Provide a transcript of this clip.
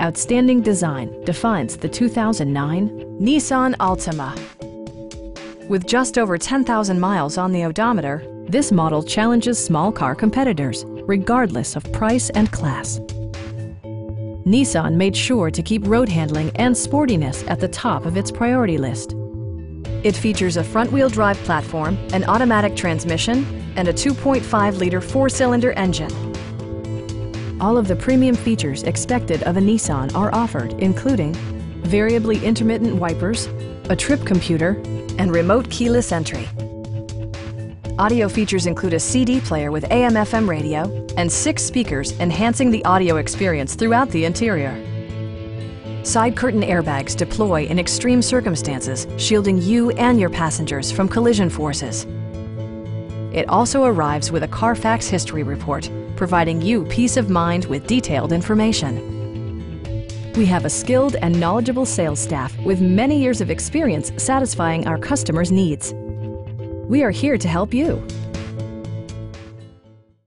Outstanding design defines the 2009 Nissan Altima. With just over 10,000 miles on the odometer, this model challenges small car competitors, regardless of price and class. Nissan made sure to keep road handling and sportiness at the top of its priority list. It features a front-wheel drive platform, an automatic transmission, and a 2.5-liter four-cylinder engine. All of the premium features expected of a Nissan are offered, including variably intermittent wipers, a trip computer, and remote keyless entry. Audio features include a CD player with AM/FM radio and 6 speakers, enhancing the audio experience throughout the interior. Side curtain airbags deploy in extreme circumstances, shielding you and your passengers from collision forces. It also arrives with a Carfax history report, providing you peace of mind with detailed information. We have a skilled and knowledgeable sales staff with many years of experience satisfying our customers' needs. We are here to help you.